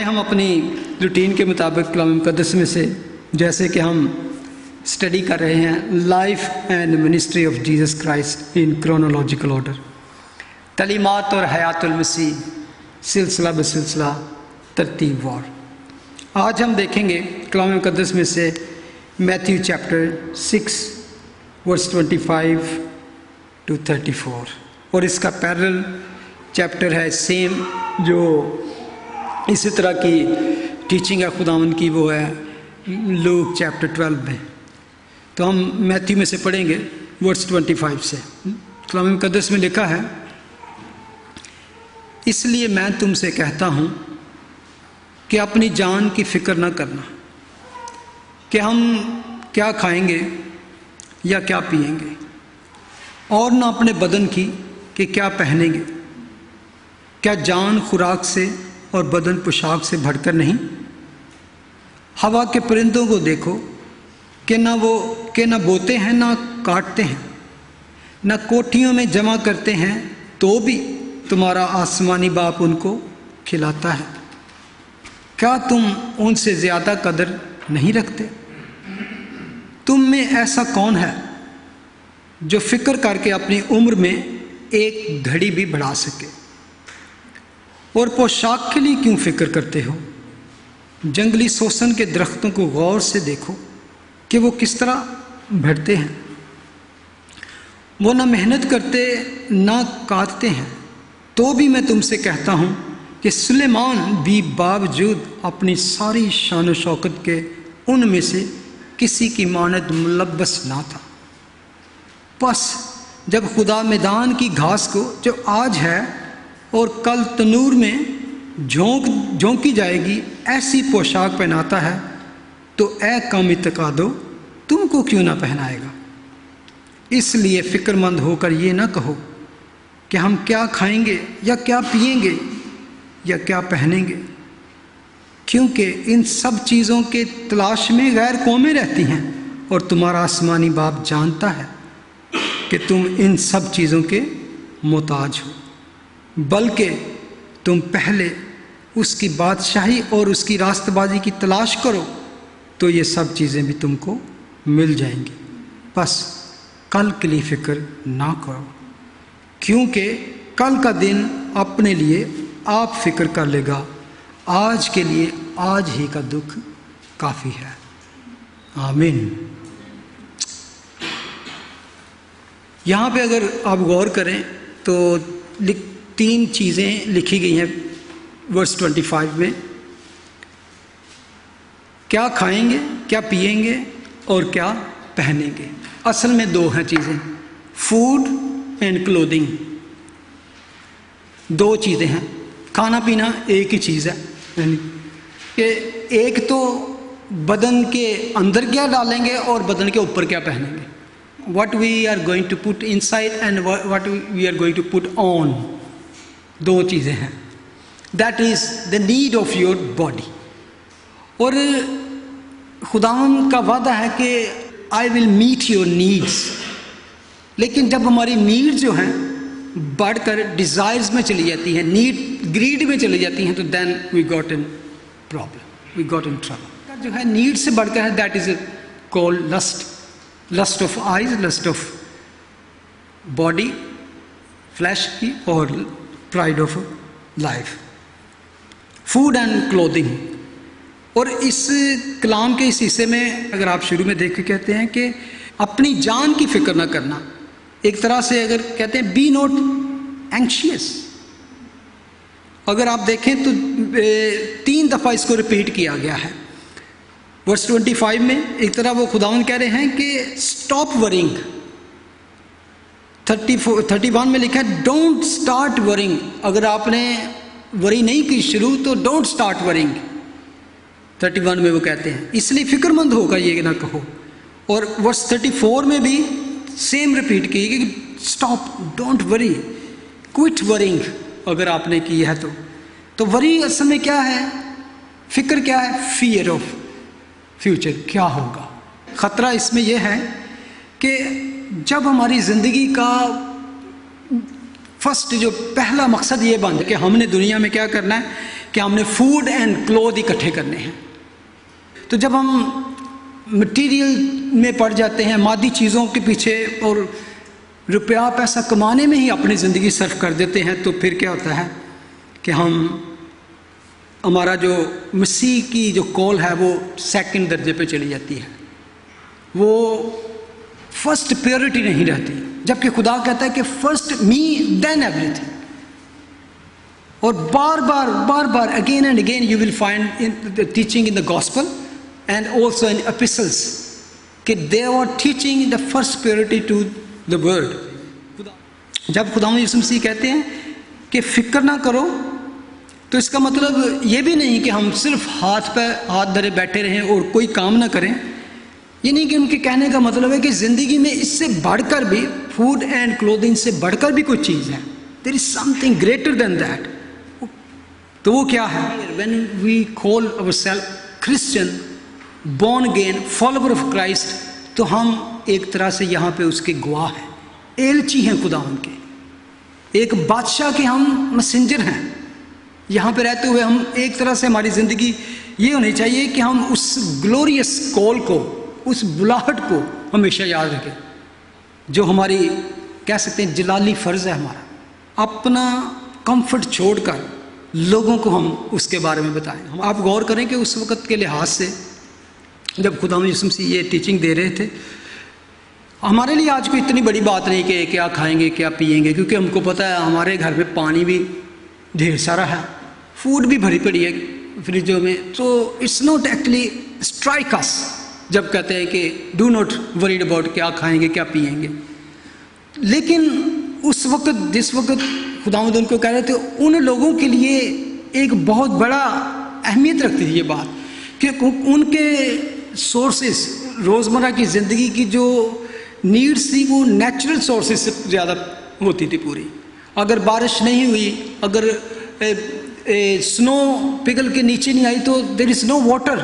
آئے ہم اپنی روٹین کے مطابق کلام مقدس میں سے جیسے کہ ہم اسٹڈی کر رہے ہیں life and ministry of Jesus Christ in chronological order, تعلیمات اور حیات المسیح سلسلہ بسلسلہ ترتیب وار۔ آج ہم دیکھیں گے کلام مقدس میں سے میتھیو چیپٹر 6 ورس 25 to 34، اور اس کا پیرل چیپٹر ہے سیم جو اسی طرح کی ٹیچنگ ہے خداوند کی، وہ ہے لوک چیپٹر 12 میں۔ تو ہم میتھیو میں سے پڑھیں گے ورس 25 سے۔ کلام مقدس میں لکھا ہے، اس لیے میں تم سے کہتا ہوں کہ اپنی جان کی فکر نہ کرنا کہ ہم کیا کھائیں گے یا کیا پئیں گے، اور نہ اپنے بدن کی کہ کیا پہنیں گے۔ کیا جان خوراک سے اور بدن پوشاک سے بڑھ کر نہیں؟ ہوا کے پرندوں کو دیکھو کہ نہ بوتے ہیں نہ کاٹتے ہیں، نہ کوٹھیوں میں جمع کرتے ہیں، تو بھی تمہارا آسمانی باپ ان کو کھلاتا ہے۔ کیا تم ان سے زیادہ قدر نہیں رکھتے؟ تم میں ایسا کون ہے جو فکر کر کے اپنی عمر میں ایک گھڑی بھی بڑھا سکے؟ اور پوشاک کے لیے کیوں فکر کرتے ہو؟ جنگلی سوسن کے درختوں کو غور سے دیکھو کہ وہ کس طرح بڑھتے ہیں، وہ نہ محنت کرتے نہ کاٹتے ہیں، تو بھی میں تم سے کہتا ہوں کہ سلیمان بھی باوجود اپنی ساری شان و شوکت کے ان میں سے کسی کی مانند ملبس نہ تھا۔ پس جب خدا میدان کی گھاس کو جو آج ہے اور کل تنور میں جھونکی جائے گی ایسی پوشاک پہناتا ہے، تو اے کم اعتقادو تم کو کیوں نہ پہنائے گا؟ اس لیے فکر مند ہو کر یہ نہ کہو کہ ہم کیا کھائیں گے یا کیا پئیں گے یا کیا پہنیں گے، کیونکہ ان سب چیزوں کے تلاش میں غیر قومیں رہتی ہیں، اور تمہارا آسمانی باپ جانتا ہے کہ تم ان سب چیزوں کے محتاج ہو۔ بلکہ تم پہلے اس کی بادشاہی اور اس کی راست بازی کی تلاش کرو، تو یہ سب چیزیں بھی تم کو مل جائیں گی۔ بس کل کے لیے فکر نہ کرو، کیونکہ کل کا دن اپنے لیے آپ فکر کر لے گا، آج کے لیے آج ہی کا دکھ کافی ہے۔ آمین۔ یہاں پہ اگر آپ غور کریں تو 3 چیزیں لکھی گئی ہیں ورس 25 میں، کیا کھائیں گے، کیا پئیں گے اور کیا پہنیں گے۔ اصل میں 2 ہیں چیزیں، فوڈ اینڈ کلودنگ، 2 چیزیں ہیں۔ کھانا پینا ایک ہی چیز ہے، یعنی کہ ایک تو بدن کے اندر کیا ڈالیں گے اور بدن کے اوپر کیا پہنیں گے، what we are going to put inside and what we are going to put on، 2 چیزیں ہیں۔ that is the need of your body، اور خداوند کا وعدہ ہے کہ I will meet your needs، لیکن جب ہماری نیڈ جو ہیں بڑھ کر ڈیزائرز میں چلی جاتی ہیں، گریڈ میں چلی جاتی ہیں، تو then we got in problem, we got in trouble۔ جو ہے نیڈ سے بڑھ کر ہے، that is called lust of eyes، lust of body flesh کی، اور pride of life۔ Food and clothing, اور اس کلام کے اس حصے میں اگر آپ شروع میں دیکھ کے کہتے ہیں کہ اپنی جان کی فکر نہ کرنا، ایک طرح سے اگر کہتے ہیں بی نوٹ اینکشیس، اگر آپ دیکھیں تو 3 دفعہ اس کو ریپیٹ کیا گیا ہے ورس 25 میں۔ ایک طرح وہ خداوند کہہ رہے ہیں کہ اسٹاپ ورنگ، 31 میں لکھا ہے ڈونٹ اسٹارٹ ورنگ، اگر آپ نے وری نہیں کی شروع تو ڈونٹ اسٹارٹ ورنگ، 31 میں وہ کہتے ہیں، اس لیے فکر مند ہوگا یہ نہ کہو۔ اور ورس 34 میں بھی سیم ریپیٹ کی کہ stop, don't worry, quit worrying, اگر آپ نے کی ہے تو وری اصل میں کیا ہے، فکر کیا ہے، فیئر آف فیوچر، کیا ہوگا۔ خطرہ اس میں یہ ہے کہ جب ہماری زندگی کا فرسٹ جو پہلا مقصد یہ بن کہ ہم نے دنیا میں کیا کرنا ہے، کہ ہم نے فوڈ اینڈ کلوتھ اکٹھے کرنے ہیں. تو جب ہم مٹیریل میں پڑ جاتے ہیں، مادی چیزوں کے پیچھے اور روپیہ پیسہ کمانے میں ہی اپنی زندگی صرف کر دیتے ہیں، تو پھر کیا ہوتا ہے کہ ہمارا جو مسیح کی جو کال ہے وہ سیکنڈ درجے پہ چلی جاتی ہے، وہ فرسٹ پیورٹی نہیں رہتی. جبکہ خدا کہتا ہے کہ first me then everything. اور بار بار again and again you will find in teaching in the gospel and also in epistles کہ they are teaching the first purity to the world. جب خداوند یسوع مسیح کہتے ہیں کہ فکر نہ کرو، تو اس کا مطلب یہ بھی نہیں کہ ہم صرف ہاتھ پہ ہاتھ دھرے بیٹھے رہیں اور کوئی کام نہ کریں. یہ نہیں کہ ان کے کہنے کا مطلب ہے کہ زندگی میں اس سے بڑھ کر بھی، فوڈ اینڈ کلودنگ سے بڑھ کر بھی کوئی چیز ہے. There is something greater than that. تو وہ کیا ہے؟ When we call our self Christian, born again, follower of Christ, تو ہم ایک طرح سے یہاں پہ اس کے گواہ ہیں، ایلچی ہیں خداوند کے، ایک بادشاہ کے ہم مسنجر ہیں. یہاں پہ رہتے ہوئے ہم ایک طرح سے ہماری زندگی یہ ہونی چاہیے کہ ہم اس گلوریس کال کو، اس بلاہٹ کو ہمیشہ یاد رکھیں، جو ہماری کہہ سکتے ہیں جلالی فرض ہے ہمارا. اپنا کمفرٹ چھوڑ کر لوگوں کو ہم اس کے بارے میں بتائیں. آپ غور کریں کہ اس وقت کے لحاظ سے جب خداوند یسوع مسیح یہ ٹیچنگ دے رہے تھے، ہمارے لیے آج کوئی اتنی بڑی بات نہیں کہ کیا کھائیں گے کیا پیئیں گے، کیونکہ ہم کو پتہ ہے ہمارے گھر میں پانی بھی ڈھیر سارا ہے، فوڈ بھی بھری پڑی ہے فریجوں میں. تو اٹس ناٹ ایکچولی اسٹرائک اس جب کہتے ہیں کہ ڈو ناٹ وریڈ اباؤٹ کیا کھائیں گے کیا پیئیں گے. لیکن اس وقت جس وقت خداوند ان کو کہہ رہے تھے، ان لوگوں کے لیے ایک بہت بڑا اہمیت رکھتی تھی یہ بات کہ ان کے سورسز، روزمرہ کی زندگی کی جو نیڈس تھی وہ نیچرل سورسز سے زیادہ ہوتی تھی پوری. اگر بارش نہیں ہوئی، اگر سنو پگھل کے نیچے نہیں آئی تو دیر از نو واٹر.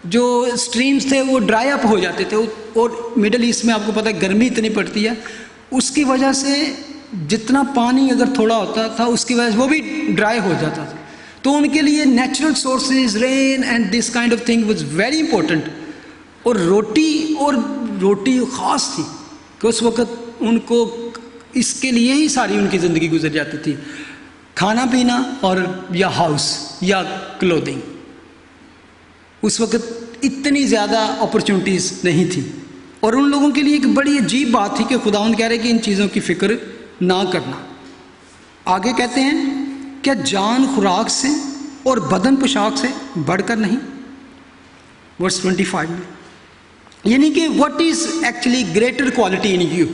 جو اسٹریمز تھے وہ ڈرائی اپ ہو جاتے تھے. اور مڈل ایسٹ میں آپ کو پتہ ہے گرمی اتنی پڑتی ہے، اس کی وجہ سے جتنا پانی اگر تھوڑا ہوتا تھا اس کی وجہ سے وہ بھی ڈرائی ہو جاتا تھا. تو ان کے لیے natural sources, rain and this kind of thing was very important. اور روٹی خاص تھی کہ اس وقت ان کو اس کے لیے ہی ساری ان کی زندگی گزر جاتی تھی، کھانا پینا اور یا ہاؤس یا کلودنگ. اس وقت اتنی زیادہ اپرچونٹیز نہیں تھی. اور ان لوگوں کے لیے ایک بڑی عجیب بات تھی کہ خداوند کہہ رہے کہ ان چیزوں کی فکر نہ کرنا. آگے کہتے ہیں کیا جان خوراک سے اور بدن پوشاک سے بڑھ کر نہیں؟ ورس 25 میں یعنی کہ what is actually greater quality in you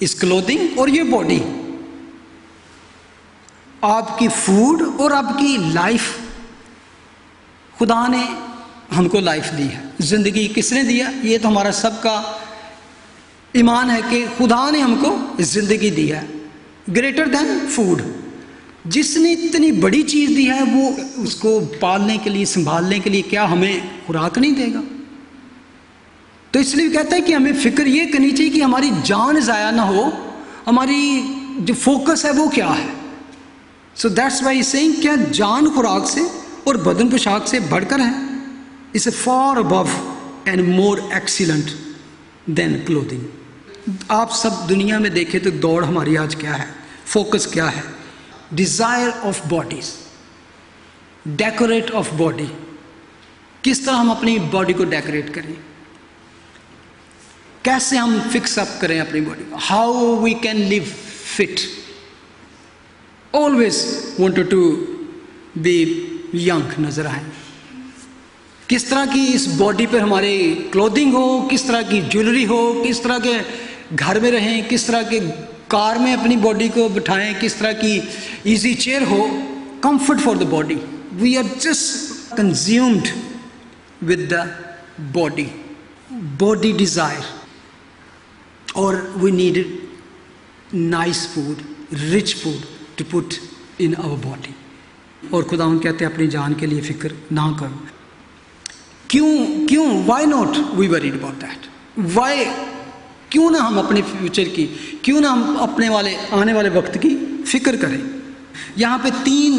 is clothing or your body. آپ کی فوڈ اور آپ کی لائف. خدا نے ہم کو لائف دی ہے. زندگی کس نے دیا؟ یہ تو ہمارا سب کا ایمان ہے کہ خدا نے ہم کو زندگی دی ہے گریٹر دین فوڈ. جس نے اتنی بڑی چیز دی ہے وہ اس کو پالنے کے لیے، سنبھالنے کے لیے کیا ہمیں خوراک نہیں دے گا؟ تو اس لیے کہتا ہے کہ ہمیں فکر یہ کرنی چاہیے کہ ہماری جان ضائع نہ ہو. ہماری جو فوکس ہے وہ کیا ہے؟ سو دیٹس وائی سیئنگ کیا جان خوراک سے اور بدن پوشاک سے بڑھ کر ہے. Is a far above and more excellent than clothing. آپ سب دنیا میں دیکھیں تو دوڑ ہماری آج کیا ہے، فوکس کیا ہے؟ Desire of bodies, decorate of body. کس طرح ہم اپنی باڈی کو ڈیکوریٹ کریں، کیسے ہم فکس اپ کریں اپنی باڈی کو، how we can live fit. Always wanted to be young نظر آئیں. کس طرح کی اس باڈی پر ہماری کلودنگ ہو، کس طرح کی جویلری ہو، کس طرح کے گھر میں رہیں، کس طرح کے کار میں اپنی باڈی کو بٹھائیں، کس طرح کی ایزی چیئر ہو. Comfort for the body. We are just consumed with the body desire. اور we need nice food, rich food to put in our body. اور خداوند کہتے ہیں اپنی جان کے لیے فکر نہ کرو. کیوں why not we worried about that? Why کیوں نہ ہم اپنے فیوچر کی، کیوں نہ ہم اپنے آنے والے وقت کی فکر کریں. یہاں پہ 3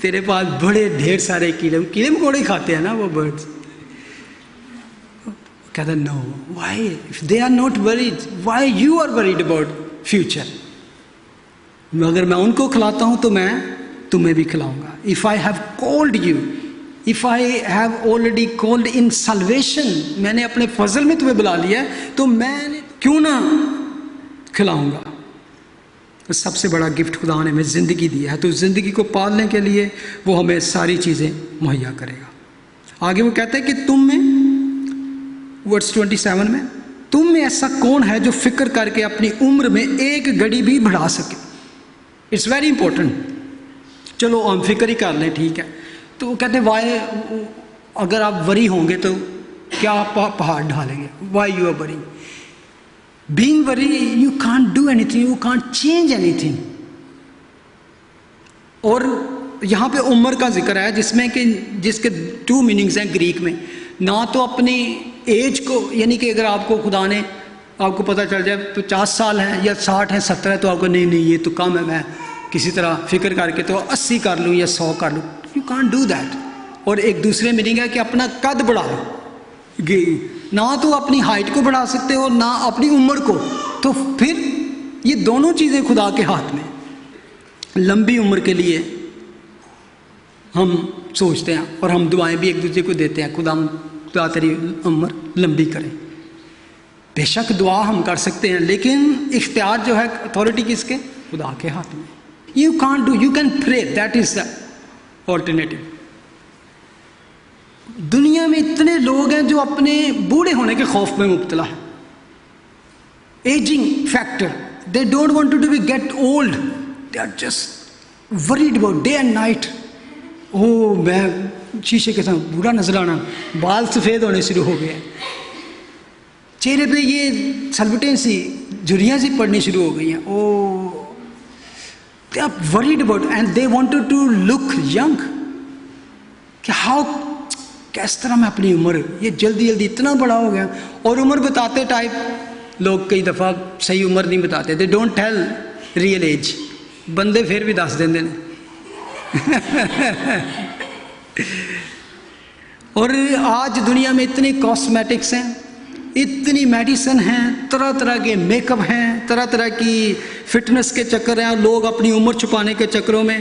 تیرے پاس بڑے ڈھیر سارے کیڑے مکوڑے کھاتے ہیں نا وہ برڈز. کہتا no why if they are not worried why you are worried about future. اگر میں ان کو کھلاتا ہوں تو میں تمہیں بھی کھلاؤں گا. If I have called you if I have already called in salvation, میں نے اپنے فضل میں تمہیں بلا لیا ہے تو میں کیوں نہ کھلاؤں گا. سب سے بڑا گفٹ خدا نے ہمیں زندگی دیا ہے, تو زندگی کو پالنے کے لیے وہ ہمیں ساری چیزیں مہیا کرے گا. آگے وہ کہتا ہے کہ تم میں ورس 27 میں تم میں ایسا کون ہے جو فکر کر کے اپنی عمر میں ایک گھڑی بھی بڑھا سکے. It's very important. چلو ہم فکر ہی کر لیں ٹھیک ہے. تو وہ کہتے ہیں وائی, اگر آپ وری ہوں گے تو کیا پہاڑ ڈھالیں گے. Why you are worrying. Being worried, you can't do anything, you can't change anything. اور یہاں پہ عمر کا ذکر ہے جس کے 2 میننگز ہیں گریک میں. نہ تو اپنی ایج کو, یعنی کہ اگر آپ کو خدا نے آپ کو پتہ چل جائے 50 سال ہیں یا 60 ہیں 70 ہے تو آپ کو نہیں یہ تو کم ہے, میں کسی طرح فکر کر کے تو 80 کر لوں یا 100 کر لوں. You can't do that. اور ایک دوسرے میننگ ہے کہ اپنا قد بڑھاؤ. نہ تو اپنی ہائٹ کو بڑھا سکتے ہو نہ اپنی عمر کو. تو پھر یہ دونوں چیزیں خدا کے ہاتھ میں. لمبی عمر کے لیے ہم سوچتے ہیں اور ہم دعائیں بھی ایک دوسرے کو دیتے ہیں, خدا تیری عمر لمبی کرے. بے شک دعا ہم کر سکتے ہیں لیکن اختیار جو ہے اتھارٹی کس کے, خدا کے ہاتھ میں. You can't do, you can پرے, دیٹ از دا آلٹرنیٹو. دنیا میں اتنے لوگ ہیں جو اپنے بوڑھے ہونے کے خوف میں مبتلا ہیں. Ageing factor, they don't want to be get old, they are just worried about day and night. میں شیشے کے ساتھ بوڑھا نظر آنا, بال سفید ہونے شروع ہو گئے, چہرے پہ یہ سلوٹیں سی جھریاں سی پڑنی شروع ہو گئی ہیں. They are worried about and they wanted to look young. کہ ہاؤ, کس طرح میں اپنی عمر, یہ جلدی اتنا بڑا ہو گیا. اور عمر بتاتے ٹائپ لوگ کئی دفعہ صحیح عمر نہیں بتاتے. They don't tell real age. بندے پھر بھی دس دیں. اور آج دنیا میں اتنی کاسمیٹکس ہیں, اتنی میڈیسن ہیں, طرح طرح کے میک اپ ہیں, طرح طرح کی فٹنس کے چکر ہیں. لوگ اپنی عمر چھپانے کے چکروں میں,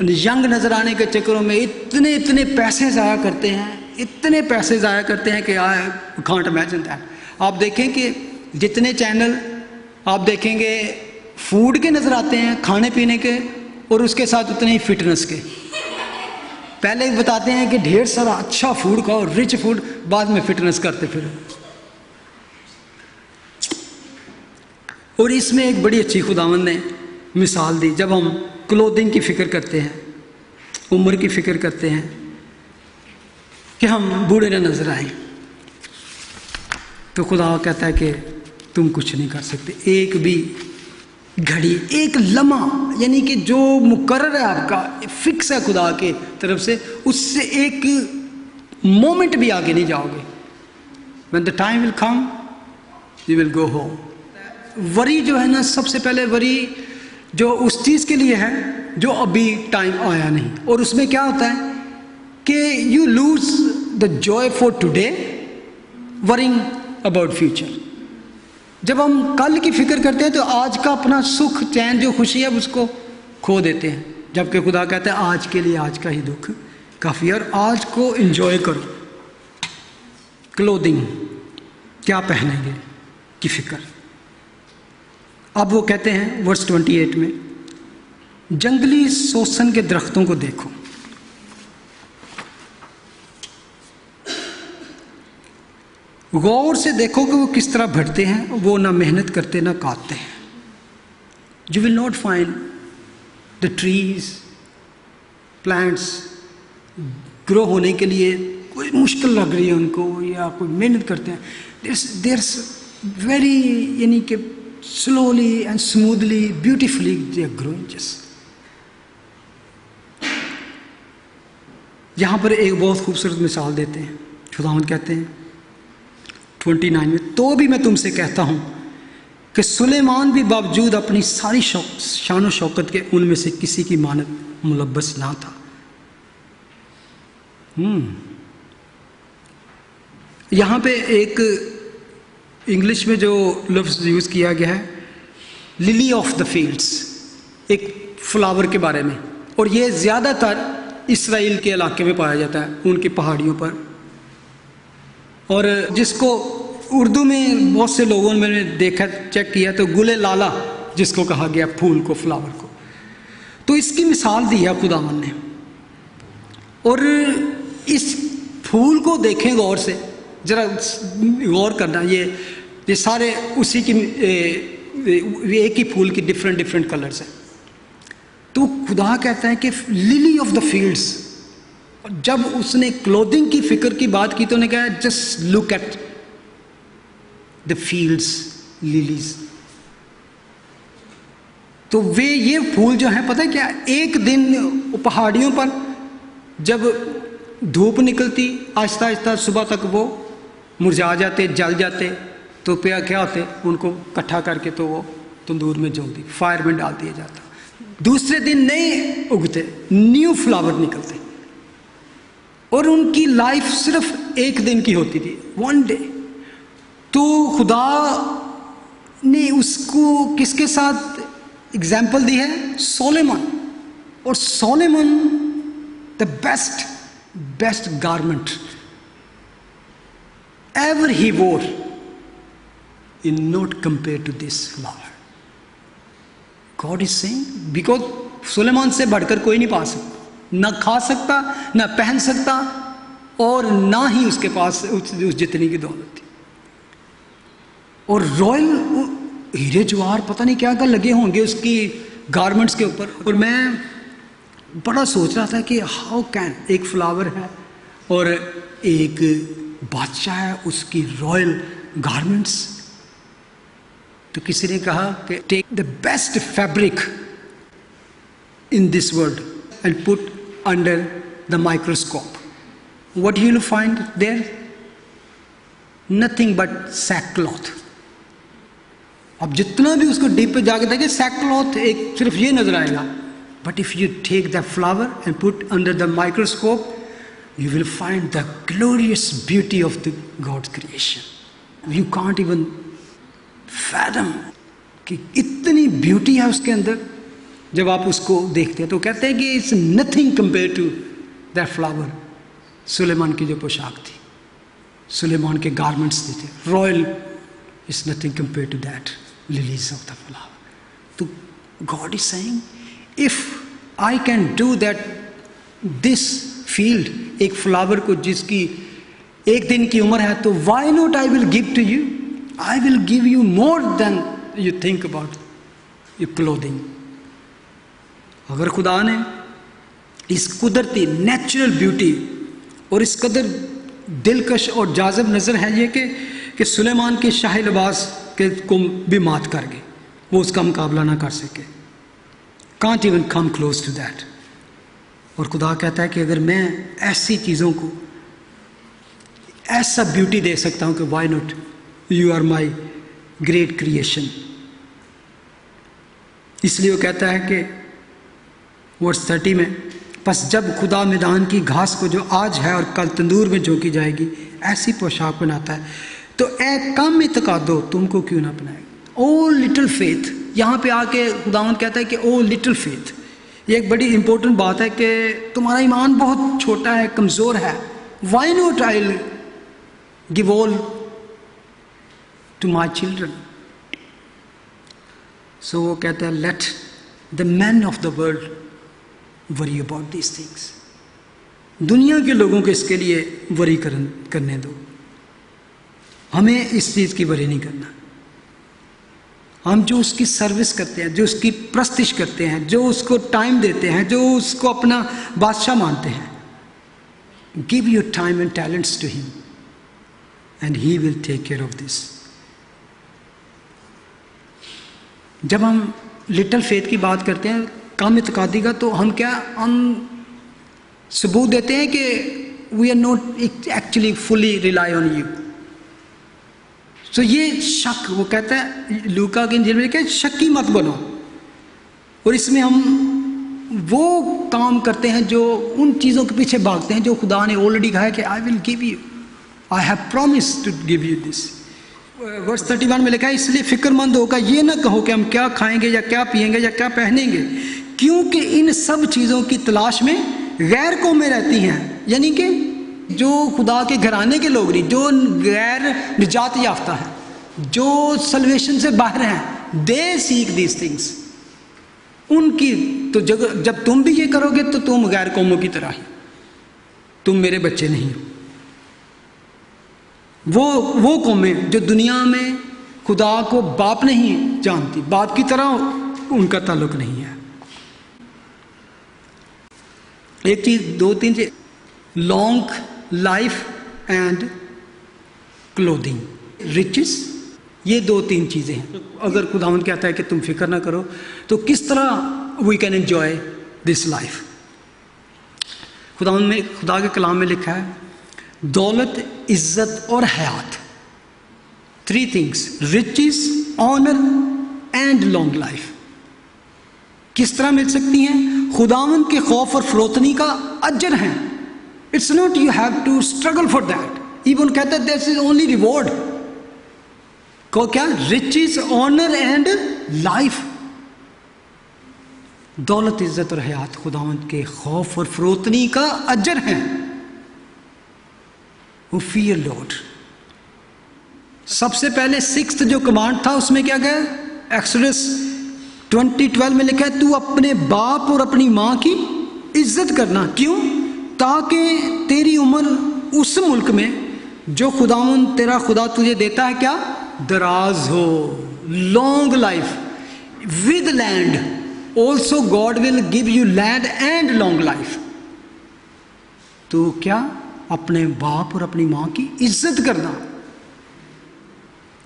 ینگ نظر آنے کے چکروں میں اتنے پیسے ضائع کرتے ہیں, اتنے پیسے ضائع کرتے ہیں کہ آئی کانٹ امیجن دیٹ. آپ دیکھیں کہ جتنے چینل آپ دیکھیں گے فوڈ کے نظر آتے ہیں, کھانے پینے کے, اور اس کے ساتھ اتنے ہی فٹنس کے. پہلے بتاتے ہیں کہ ڈھیر سارا اچھا فوڈ کھاؤ, رچ فوڈ, بعد میں فٹنس کرتے پھر. اور اس میں ایک بڑی اچھی خداوند نے مثال دی. جب ہم کلودنگ کی فکر کرتے ہیں, عمر کی فکر کرتے ہیں کہ ہم بوڑھے نہ نظر آئیں, تو خدا کہتا ہے کہ تم کچھ نہیں کر سکتے. ایک بھی گھڑی, ایک لمحہ, یعنی کہ جو مقرر ہے آپ کا, فکس ہے خدا کے طرف سے, اس سے ایک مومنٹ بھی آگے نہیں جاؤ گے. when the time will come you will go home. وری جو ہے نا, سب سے پہلے وری جو اس چیز کے لیے ہے جو ابھی ٹائم آیا نہیں. اور اس میں کیا ہوتا ہے کہ you lose the joy for today worrying about future. جب ہم کل کی فکر کرتے ہیں تو آج کا اپنا سکھ چین جو خوشی ہے اس کو کھو دیتے ہیں, جبکہ خدا کہتا ہے آج کے لیے آج کا ہی دکھ کافی ہے, اور آج کو انجوائے کرو. کلودنگ, کیا پہنیں گے کی فکر. اب وہ کہتے ہیں ورس 28 میں, جنگلی سوسن کے درختوں کو دیکھو, غور سے دیکھو کہ وہ کس طرح بڑھتے ہیں, وہ نہ محنت کرتے نہ کاٹتے ہیں. You will not find the trees, plants grow ہونے کے لیے کوئی مشکل لگ رہی ہے ان کو یا کوئی محنت کرتے ہیں. There's very, یعنی کہ slowly and smoothly, beautifully they are growing just. یہاں پر ایک بہت خوبصورت مثال دیتے ہیں. خداوند کہتے ہیں 29 میں, تو بھی میں تم سے کہتا ہوں کہ سلیمان بھی باوجود اپنی ساری شان و شوکت کے ان میں سے کسی کی مانند ملبس نہ تھا۔ یہاں پہ ایک انگلش میں جو لفظ یوز کیا گیا ہے للی آف دا فیلڈس، ایک فلاور کے بارے میں، اور یہ زیادہ تر اسرائیل کے علاقے میں پایا جاتا ہے، ان کی پہاڑیوں پر، اور جس کو اردو میں بہت سے لوگوں نے میں نے دیکھا چیک کیا تو گل لالا جس کو کہا گیا پھول کو، فلاور کو، تو اس کی مثال دی ہے خداوند نے۔ اور اس پھول کو دیکھیں غور سے، ذرا غور کرنا، یہ سارے اسی کی ایک ہی پھول کی ڈفرینٹ کلرز ہیں۔ تو خدا کہتا ہے کہ للی آف دا فیلڈس، جب اس نے کلودنگ کی فکر کی بات کی تو انہوں نے کہا just look at the fields lilies. تو یہ پھول جو ہیں پتہ ہے کیا، ایک دن پہاڑیوں پر جب دھوپ نکلتی آہستہ آہستہ صبح تک وہ مرجھا جاتے، جل جاتے، تو پیا کیا ہوتے، ان کو اکٹھا کر کے تو وہ تندور میں جل دی، فائر میں ڈال دیا جاتا، دوسرے دن نئے اگتے، نیو فلاور نکلتے، اور ان کی لائف صرف ایک دن کی ہوتی تھی، ون ڈے۔ تو خدا نے اس کو کس کے ساتھ اگزامپل دی ہے؟ سولیمان، اور سولیمان the best garment ever he wore in not compared to this flower. God is saying because سلیمان سے بڑھ کر کوئی نہیں پا سکتا، نہ کھا سکتا، نہ پہن سکتا، اور نہ ہی اس کے پاس اس جتنی کی دولت تھی، اور رائل ہیرے جواہر پتہ نہیں کیا کیا لگے ہوں گے اس کی گارمنٹس کے اوپر۔ اور میں بڑا سوچ رہا تھا کہ ہاؤ کین، ایک فلاور ہے اور ایک بادشاہ ہے، اس کی رائل گارمنٹس۔ تو کسی نے کہا کہ take the best fabric in this world and put under the microscope. What you will find there? Nothing but sackcloth. اب جتنا بھی اس کو ڈیپ پہ جا کے دیکھیں sackcloth ایک صرف یہ نظر آئے گا. But if you take that flower and put under the microscope, you will find the glorious beauty of the God's creation. You can't even fathom کہ اتنی بیوٹی ہے اس کے اندر. جب آپ اس کو دیکھتے ہیں تو کہتے ہیں کہ it's nothing compared to that flower. سلیمان کی جو پوشاک تھی, سلیمان کے گارمنٹس تھے, royal is nothing compared to that lilies of the flower. تو God is saying, if I can do that, this field, ایک فلاور کو جس کی ایک دن کی عمر ہے, تو why not I will give to you? I will give you more than you think about your clothing. اگر خدا نے اس قدرتی نیچرل بیوٹی اور اس قدر دلکش اور جاذب نظر ہے یہ کہ سلیمان کے شاہی لباس کے کو بھی مات کر گئے, وہ اس کا مقابلہ نہ کر سکے. can't even come close to that. اور خدا کہتا ہے کہ اگر میں ایسی چیزوں کو ایسا بیوٹی دے سکتا ہوں کہ why not, you are my great creation. اس لیے وہ کہتا ہے کہ ورس 30 میں, پس جب خدا میدان کی گھاس کو جو آج ہے اور کل تندور میں جھونکی جائے گی ایسی پوشاک بناتا ہے, تو اے کم اعتقادو تم کو کیوں نہ بنائے گا. او لٹل فیتھ, یہاں پہ آ کے خداوند کہتا ہے کہ او لٹل فیتھ, یہ ایک بڑی امپورٹنٹ بات ہے کہ تمہارا ایمان بہت چھوٹا ہے, کمزور ہے. Why not I will give all to my children. So وہ کہتا ہے let the man of the world worry about these things. دنیا کے لوگوں کو اس کے لیے وری کرنے دو, ہمیں اس چیز کی وری نہیں کرنا. ہم جو اس کی سروس کرتے ہیں, جو اس کی پرستش کرتے ہیں, جو اس کو ٹائم دیتے ہیں, جو اس کو اپنا بادشاہ مانتے ہیں, give your time and talents to him and he will take care of this. جب ہم لٹل فیتھ کی بات کرتے ہیں, کم اعتقادی کا, تو ہم کیا, ہم ثبوت دیتے ہیں کہ we are not actually fully rely on you. تو یہ شک, وہ کہتا ہے لوکا کی انجیل میں کہ شکی مت بنو, اور اس میں ہم وہ کام کرتے ہیں جو ان چیزوں کے پیچھے بھاگتے ہیں جو خدا نے آلریڈی کہا ہے کہ I will give you, I have promise to give you this. Verse 31 میں لکھا ہے اس لیے فکر مند ہو کر یہ نہ کہو کہ ہم کیا کھائیں گے یا کیا پئیں گے یا کیا پہنیں گے، کیونکہ ان سب چیزوں کی تلاش میں غیر قومیں رہتی ہیں، یعنی کہ جو خدا کے گھرانے کے لوگ نہیں، جو غیر نجات یافتہ ہیں، جو سلویشن سے باہر ہیں، دے سیک دیز تھنگس، ان کی تو جب تم بھی یہ کرو گے تو تم غیر قوموں کی طرح ہی، تم میرے بچے نہیں ہو۔ وہ قومیں جو دنیا میں خدا کو باپ نہیں جانتی، باپ کی طرح ان کا تعلق نہیں ہے۔ ایک چیز، دو تین چیز، long life and clothing, riches، یہ دو تین چیزیں ہیں۔ اگر خداوند کہتا ہے کہ تم فکر نہ کرو تو کس طرح we can enjoy this life? خداوند میں، خدا کے کلام میں لکھا ہے دولت، عزت اور حیات، 3 things، riches، honor and long life, کس طرح مل سکتی ہیں؟ خداوند کے خوف اور فروتنی کا اجر ہے۔ It's not you have to struggle for that, even کہتا ہے دیٹس از اونلی ریوارڈ کو کیا؟ riches، honor اینڈ لائف، دولت، عزت اور حیات خداوند کے خوف اور فروتنی کا اجر ہے۔ who fear Lord۔ سب سے پہلے 6th جو کمانڈ تھا اس میں کیا گیا؟ ایکسوڈس 20:12 میں لکھا ہے تو اپنے باپ اور اپنی ماں کی عزت کرنا، کیوں؟ تاکہ تیری عمر اس ملک میں جو خداوند تیرا خدا تجھے دیتا ہے کیا؟ دراز ہو، long life with land, also God will give you land and long life. تو کیا؟ اپنے باپ اور اپنی ماں کی عزت کرنا۔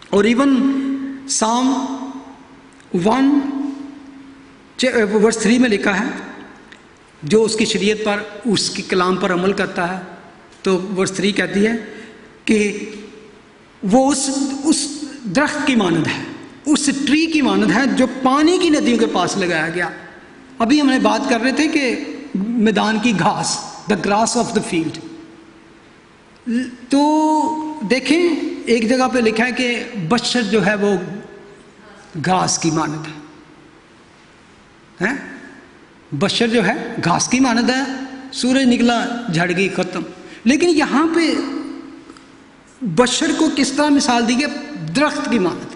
اور ایون سام 1:3 میں لکھا ہے جو اس کی شریعت پر، اس کی کلام پر عمل کرتا ہے، تو ورس 3 کہتی ہے کہ وہ اس درخت کی مانند ہے، اس ٹری کی مانند ہے جو پانی کی ندیوں کے پاس لگایا گیا۔ ابھی ہم نے بات کر رہے تھے کہ میدان کی گھاس، the grass of the field, تو دیکھیں ایک جگہ پہ لکھا ہے کہ بشر جو ہے وہ گھاس کی مانند ہے، بشر جو ہے گھاس کی مانند ہے، سورج نکلا جھڑ گئی، ختم۔ لیکن یہاں پہ بشر کو کس طرح مثال دی گئی؟ درخت کی مانند۔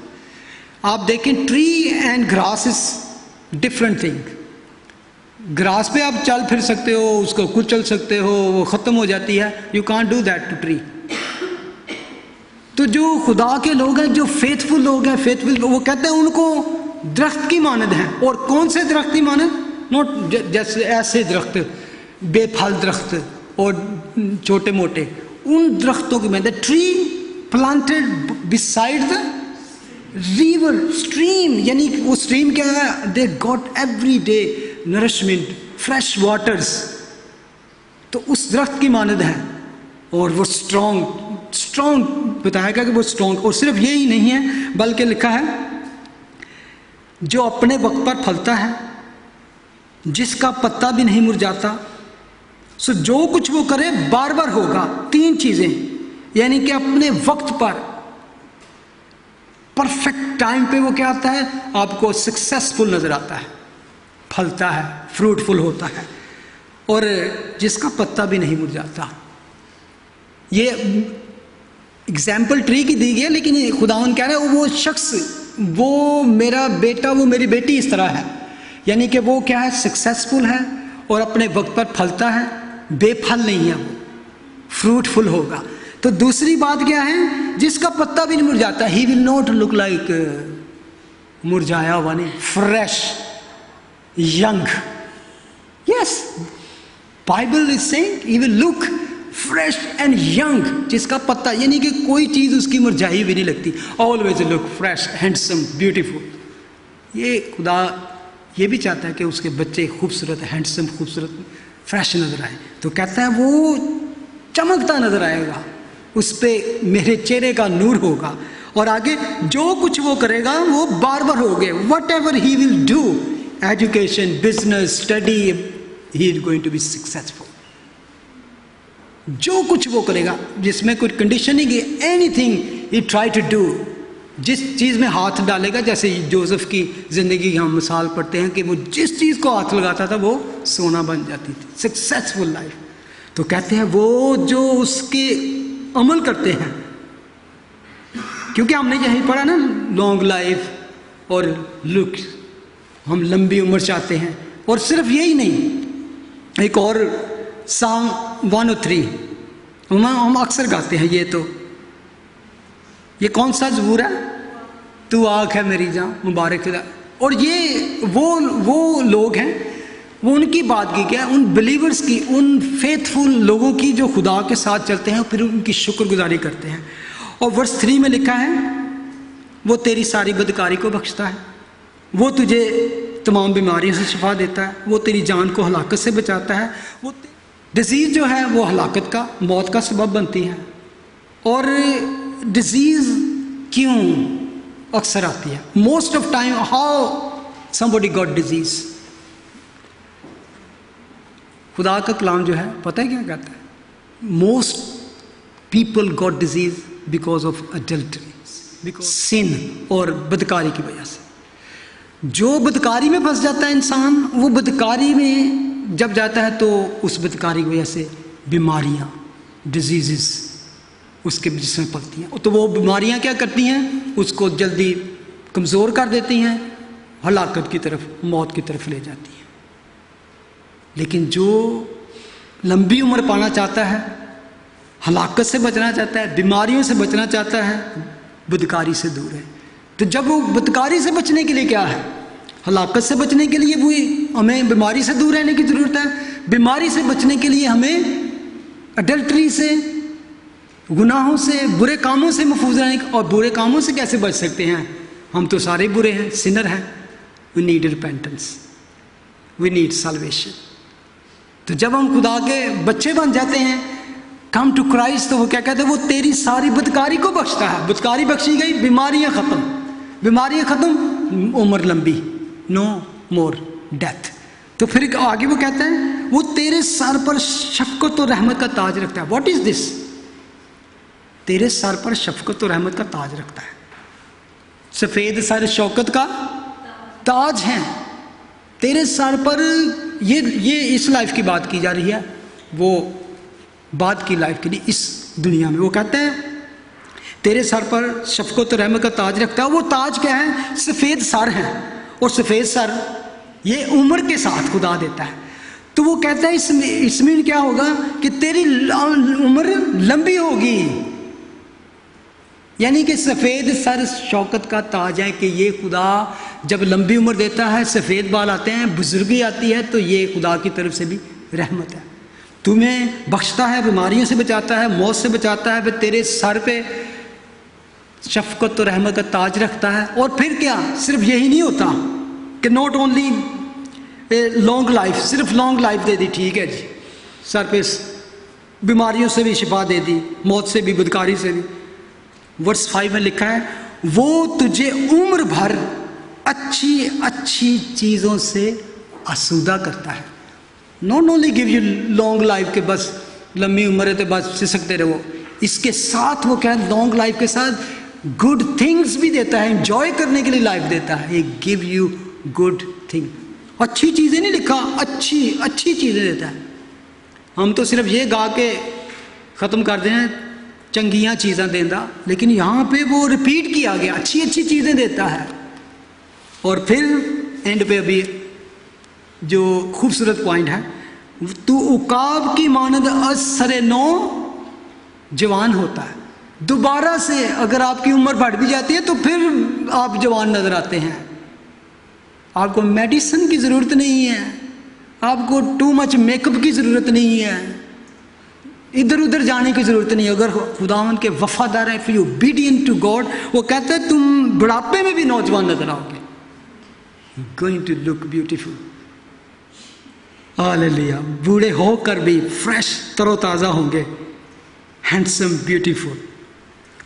آپ دیکھیں tree and grass is different thing. Grass پہ آپ چل پھر سکتے ہو، اس کو کچل سکتے ہو، وہ ختم ہو جاتی ہے، you can't do that to tree. تو جو خدا کے لوگ ہیں، جو فیتھفل لوگ ہیں، فیتھفل، وہ کہتے ہیں ان کو درخت کی مانند ہیں۔ اور کون سے درخت کی مانند؟ نوٹ جیسے ایسے درخت، بے پھل درخت اور چھوٹے موٹے، ان درختوں کی مانند، tree planted beside the river, stream, یعنی وہ اسٹریم کیا ہے؟ They got every day nourishment, fresh waters, تو اس درخت کی مانند ہے۔ اور وہ اسٹرانگ بتایا گیا کہ وہ اسٹرانگ، اور صرف یہی نہیں ہے بلکہ لکھا ہے جو اپنے وقت پر پھلتا ہے، جس کا پتا بھی نہیں مرجھاتا، سو جو کچھ وہ کرے بار بار ہوگا۔ 3 چیزیں، یعنی کہ اپنے وقت پر، پرفیکٹ ٹائم پہ وہ کیا آتا ہے؟ آپ کو سکسیسفل نظر آتا ہے، پھلتا ہے، فروٹفل ہوتا ہے، اور جس کا پتا بھی نہیں مرجھاتا۔ یہ اگزامپل ٹری کی دی گئی ہے، لیکن خداوند کہہ رہے ہیں وہ شخص، وہ میرا بیٹا، وہ میری بیٹی اس طرح ہے، یعنی کہ وہ کیا ہے؟ سکسیسفل ہے اور اپنے وقت پر پھلتا ہے، بے پھل نہیں ہے، وہ فروٹفل ہوگا۔ تو دوسری بات کیا ہے؟ جس کا پتا بھی نہیں مرجھاتا، ہی ول ناٹ لک لائک مرجھایا ہوا نہیں، fresh, young. Yes, Bible is saying he will look fresh and young, جس کا پتا، یعنی کہ کوئی چیز اس کی مرجھائی بھی نہیں لگتی، always look fresh, handsome, beautiful. یہ خدا یہ بھی چاہتا ہے کہ اس کے بچے خوبصورت، ہینڈسم، خوبصورت، فریش نظر آئے، تو کہتا ہے وہ چمکتا نظر آئے گا، اس پہ میرے چہرے کا نور ہوگا۔ اور آگے جو کچھ وہ کرے گا وہ بار بار ہوگے، what ever he will do education, business, study, he is going to be successful. جو کچھ وہ کرے گا جس میں کوئی کنڈیشن نہیں کہ anything he try to do, جس چیز میں ہاتھ ڈالے گا، جیسے جوزف کی زندگی کی ہم مثال پڑھتے ہیں کہ وہ جس چیز کو ہاتھ لگاتا تھا وہ سونا بن جاتی تھی، سکسیسفل لائف. تو کہتے ہیں وہ جو اس کے عمل کرتے ہیں، کیونکہ ہم نے یہی پڑھا نا لانگ لائف اور لک، ہم لمبی عمر چاہتے ہیں. اور صرف یہی نہیں، ایک اور سانگ 103 ہم اکثر گاتے ہیں، یہ کون سا زبور ہے؟ تو آنکھ ہے میری جاں مبارک خدا. اور یہ وہ لوگ ہیں، وہ ان کی بات کی کیا، ان بلیورز کی، ان فیتھفل لوگوں کی جو خدا کے ساتھ چلتے ہیں، پھر ان کی شکر گزاری کرتے ہیں. اور ورس 3 میں لکھا ہے وہ تیری ساری بدکاری کو بخشتا ہے، وہ تجھے تمام بیماریوں سے شفا دیتا ہے، وہ تیری جان کو ہلاکت سے بچاتا ہے. وہ ڈیزیز جو ہے وہ ہلاکت کا، موت کا سبب بنتی ہے. اور ڈیزیز کیوں اکثر آتی ہے؟ Most of time how somebody got disease. خدا کا کلام جو ہے پتہ ہے کیا کہتا ہے؟ Most people got disease because of adultery, sin اور بدکاری کی وجہ سے. جو بدکاری میں پھنس جاتا ہے انسان، وہ بدکاری میں جب جاتا ہے تو اس بدکاری کی وجہ سے بیماریاں، ڈیزیزز اس کے جسم میں پلتی ہیں. تو وہ بیماریاں کیا کرتی ہیں؟ اس کو جلدی کمزور کر دیتی ہیں، ہلاکت کی طرف، موت کی طرف لے جاتی ہیں. لیکن جو لمبی عمر پانا چاہتا ہے، ہلاکت سے بچنا چاہتا ہے، بیماریوں سے بچنا چاہتا ہے، بدکاری سے دور ہے. تو جب وہ بدکاری سے بچنے کے لیے کیا ہے؟ ہلاکت سے بچنے کے لیے وہی ہمیں بیماری سے دور رہنے کی ضرورت ہے. بیماری سے بچنے کے لیے ہمیں اڈلٹری سے، گناہوں سے، برے کاموں سے محفوظ رہنے. اور برے کاموں سے کیسے بچ سکتے ہیں؟ ہم تو سارے برے ہیں، سنر ہیں. We need repentance, we need salvation. تو جب ہم خدا کے بچے بن جاتے ہیں، کم ٹو کرائسٹ، تو وہ کیا کہتے ہیں؟ وہ تیری ساری بدکاری کو بخشتا ہے. بدکاری بخشی گئی، بیماریاں ختم، بیماریاں ختم، عمر لمبی، نو مور ڈیتھ. تو پھر آگے وہ کہتا ہے وہ تیرے سر پر شفقت اور رحمت کا تاج رکھتا ہے. واٹ از دس؟ تیرے سر پر شفقت اور رحمت کا تاج رکھتا ہے. سفید سر شوکت کا تاج ہیں تیرے سر پر. یہ اس لائف کی بات کی جا رہی ہے، وہ بعد کی لائف کے لیے اس دنیا میں. وہ کہتے ہیں تیرے سر پر شفقت و رحمت کا تاج رکھتا ہے. وہ تاج کیا ہے؟ سفید سر ہے. اور سفید سر یہ عمر کے ساتھ خدا دیتا ہے. تو وہ کہتا ہے اس میں کیا ہوگا کہ تیری عمر لمبی ہوگی. یعنی کہ سفید سر شوکت کا تاج ہے کہ یہ خدا جب لمبی عمر دیتا ہے، سفید بال آتے ہیں، بزرگی آتی ہے، تو یہ خدا کی طرف سے بھی رحمت ہے. تمہیں بخشتا ہے، بیماریوں سے بچاتا ہے، موت سے بچاتا ہے، پھر تیرے سر پہ شفقت و رحمت کا تاج رکھتا ہے. اور پھر کیا؟ صرف یہی نہیں ہوتا کہ ناٹ اونلی لانگ لائف، صرف لانگ لائف دے دی، ٹھیک ہے جی، سر پہ بیماریوں سے بھی شفا دے دی، موت سے بھی، بدکاری سے بھی. ورس 5 میں لکھا ہے وہ تجھے عمر بھر اچھی اچھی چیزوں سے آسودہ کرتا ہے. Not only give you long life کہ بس لمبی عمر ہے تو بس سسکتے رہو، اس کے ساتھ وہ کیا ہے؟ لانگ لائف کے ساتھ گڈ تھنگس بھی دیتا ہے، انجوائے کرنے کے لیے لائف دیتا ہے. Give you good thing. اچھی چیزیں نہیں لکھا، اچھی چیزیں دیتا ہے. ہم تو صرف یہ گا کے ختم کر دیں چنگیاں چیزاں دینا، لیکن یہاں پہ وہ ریپیٹ کیا گیا، اچھی چیزیں دیتا ہے. اور پھر اینڈ پہ ابھی جو خوبصورت پوائنٹ ہے، تو عقاب کی مانند از سر نو جوان ہوتا ہے. دوبارہ سے اگر آپ کی عمر بڑھ بھی جاتی ہے تو پھر آپ جوان نظر آتے ہیں. آپ کو میڈیسن کی ضرورت نہیں ہے، آپ کو ٹو مچ میک اپ کی ضرورت نہیں ہے، ادھر ادھر جانے کی ضرورت نہیں ہے. اگر خداوند کے وفادار ہیں، فی اوبیڈینٹ ٹو گاڈ، وہ کہتے ہیں تم بڑھاپے میں بھی نوجوان نظر آؤ گے. Going to look beautiful. Hallelujah. بوڑھے ہو کر بھی فریش، تر و تازہ ہوں گے، ہینڈسم، بیوٹیفل.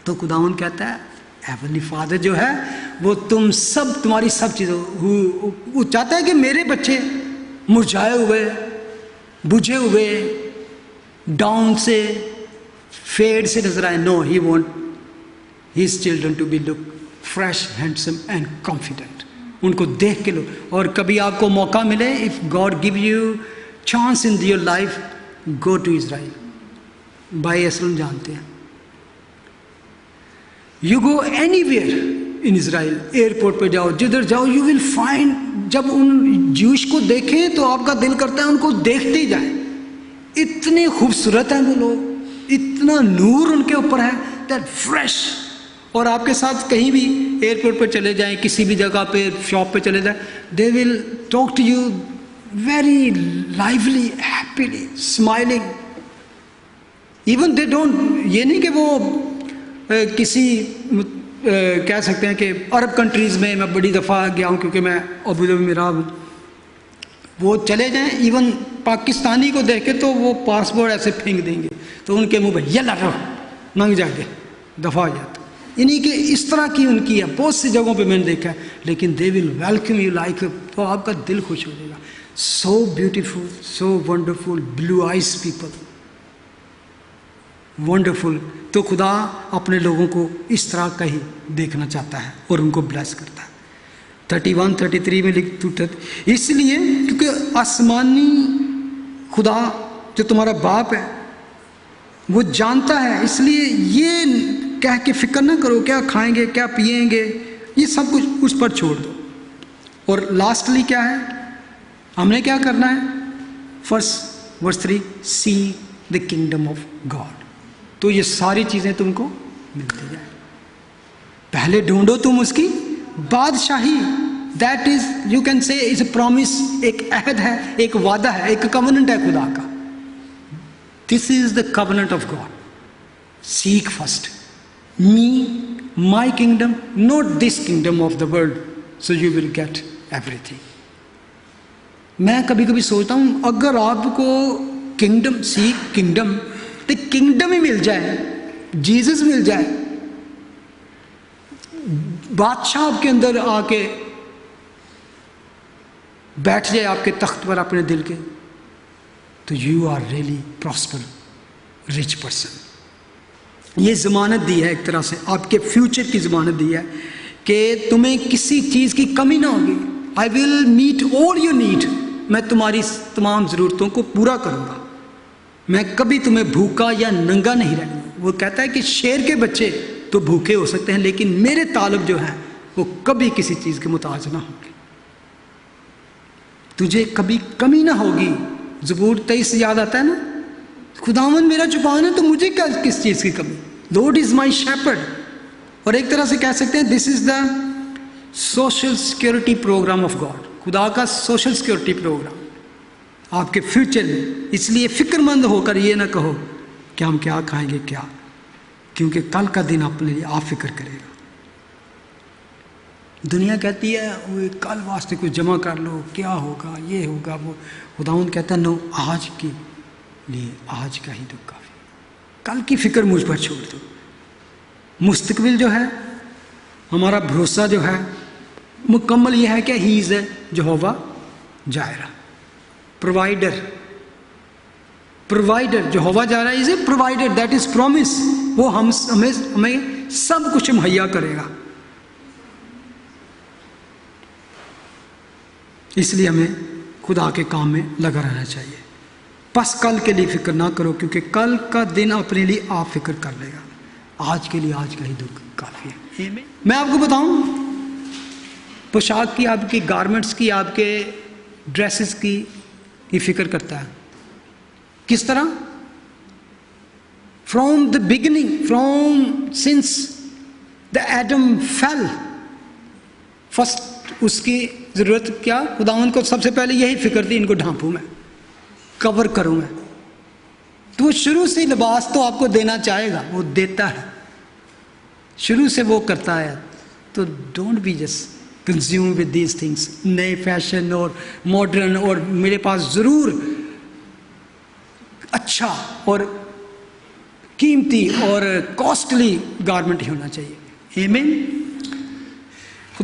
تو خداوند کہتا ہے ہیونلی فادر جو ہے وہ تم سب, تمہاری سب چیزوں, وہ چاہتا ہے کہ میرے بچے مرجھائے ہوئے, بجھے ہوئے, ڈاؤن سے, فیڈ سے نظر آئے. No, he want his children to be look fresh, handsome and confident. ان کو دیکھ کے لو. اور کبھی آپ کو موقع ملے, if God give you chance in your life, go to Israel. بھائی اسلم جانتے ہیں, you go anywhere in Israel, airport پہ جاؤ, جدھر جاؤ, یو ول فائنڈ, جب ان جوش کو دیکھیں تو آپ کا دل کرتا ہے ان کو دیکھتے ہی جائیں. اتنے خوبصورت ہیں وہ لوگ, اتنا نور ان کے اوپر ہے, دیٹ فریش. اور آپ کے ساتھ کہیں بھی ایئرپورٹ پہ چلے جائیں, کسی بھی جگہ پہ, شاپ پہ چلے جائیں, they will talk to you very lovely, happily, smiling. Even they don't, یہ نہیں کہ وہ کسی کہہ سکتے ہیں کہ عرب کنٹریز میں میں بڑی دفعہ گیا ہوں کیونکہ میں ابو ظبی میں رہا ہوں, وہ چلے جائیں ایون پاکستانی کو دیکھ کے تو وہ پاسپورٹ ایسے پھینک دیں گے, تو ان کے منہ پہ یلا رہو, ننگ جا کے دفعہ ہو جاتا. یعنی کہ اس طرح کی ان کی ہے, بہت سی جگہوں پہ میں نے دیکھا ہے, لیکن دے ول ویلکم یو لائک, تو آپ کا دل خوش ہو جائے گا. سو بیوٹیفل, سو ونڈرفل, بلو آئیز پیپل, ونڈرفل. تو خدا اپنے لوگوں کو اس طرح کا ہی دیکھنا چاہتا ہے اور ان کو بلیس کرتا ہے. 31-33 میں لکھتا, اس لیے کیونکہ آسمانی خدا جو تمہارا باپ ہے وہ جانتا ہے, اس لیے یہ کہہ کے فکر نہ کرو کیا کھائیں گے, کیا پئیں گے, یہ سب کچھ اس پر چھوڑ دو. اور لاسٹلی کیا ہے, ہم نے کیا کرنا ہے, first verse 3, seek the kingdom of God. تو یہ ساری چیزیں تم کو ملتی جائیں. پہلے ڈھونڈو تم اس کی بادشاہی. That is, you can say, is a promise, ایک عہد ہے, ایک وعدہ ہے, ایک کوننٹ ہے خدا کا. This is the covenant of God. Seek first me, my kingdom, not this kingdom of the world, so you will get everything. میں کبھی کبھی سوچتا ہوں اگر آپ کو کنگڈم, سیک کنگڈم, تو کنگڈم ہی مل جائے, جیزس مل جائے, بادشاہ آپ کے اندر آ کے بیٹھ جائے آپ کے تخت پر اپنے دل کے, تو you are really prosper, rich person. یہ ضمانت دی ہے ایک طرح سے, آپ کے فیوچر کی ضمانت دی ہے کہ تمہیں کسی چیز کی کمی نہ ہوگی. I will meet all your need, میں تمہاری تمام ضرورتوں کو پورا کروں گا, میں کبھی تمہیں بھوکا یا ننگا نہیں رہوں گا. وہ کہتا ہے کہ شیر کے بچے تو بھوکے ہو سکتے ہیں لیکن میرے طالب جو ہیں وہ کبھی کسی چیز کے محتاج نہ ہوں گے. تجھے کبھی کمی نہ ہوگی. زبور 23 سے یاد آتا ہے نا, خداوند میرا چوپان ہے تو مجھے کس چیز کی کمی, لارڈ از مائی شیپرڈ. اور ایک طرح سے کہہ سکتے ہیں this is the social security program of God, خدا کا سوشل سیکورٹی پروگرام آپ کے فیوچر میں. اس لیے فکر مند ہو کر یہ نہ کہو کہ ہم کیا کھائیں گے کیا, کیونکہ کل کا دن اپنے لیے آپ فکر کرے گا. دنیا کہتی ہے وہ کل واسطے کچھ جمع کر لو, کیا ہوگا, یہ ہوگا, وہ. خداوند کہتا ہے نو, آج کے لیے آج کا ہی دکھ کافی, کل کی فکر مجھ پر چھوڑ دو. مستقبل جو ہے, ہمارا بھروسہ جو ہے مکمل یہ ہے کہ he is a Jehovah Jireh, provider. Provider Jehovah Jireh is a provider, that is promise. وہ ہمیں سب کچھ مہیا کرے گا. اس لیے ہمیں خدا کے کام میں لگا رہنا چاہیے. بس کل کے لیے فکر نہ کرو کیونکہ کل کا دن اپنے لیے آپ فکر کر لے گا. آج کے لیے آج کا ہی دکھ کافی ہے. میں آپ کو بتاؤں, پوشاک کی, آپ کی گارمنٹس کی, آپ کے ڈریسز کی یہ فکر کرتا ہے. کس طرح؟ From the beginning, from since the Adam fall, first اس کی ضرورت کیا, خداوند کو سب سے پہلے یہی فکر تھی, ان کو ڈھانپوں میں, کور کروں میں. تو وہ شروع سے لباس تو آپ کو دینا چاہے گا, وہ دیتا ہے, شروع سے وہ کرتا ہے. تو don't be just consume with these things, نئے فیشن اور ماڈرن, اور میرے پاس ضرور اچھا اور قیمتی اور کاسٹلی گارمنٹ ہی ہونا چاہیے. آمین.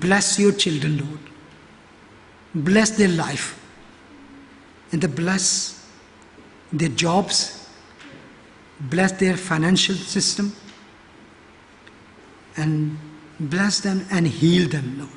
Bless your children, Lord. Bless their life, and bless their jobs, bless their financial system, and bless them and heal them, Lord.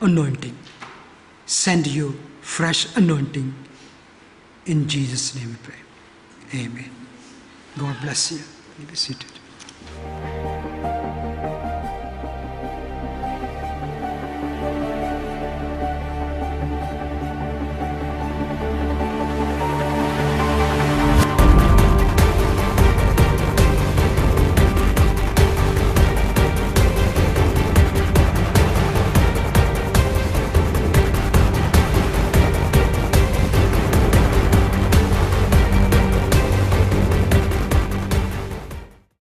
anointing. Send you fresh anointing. In Jesus' name we pray. Amen. God bless you. You be seated.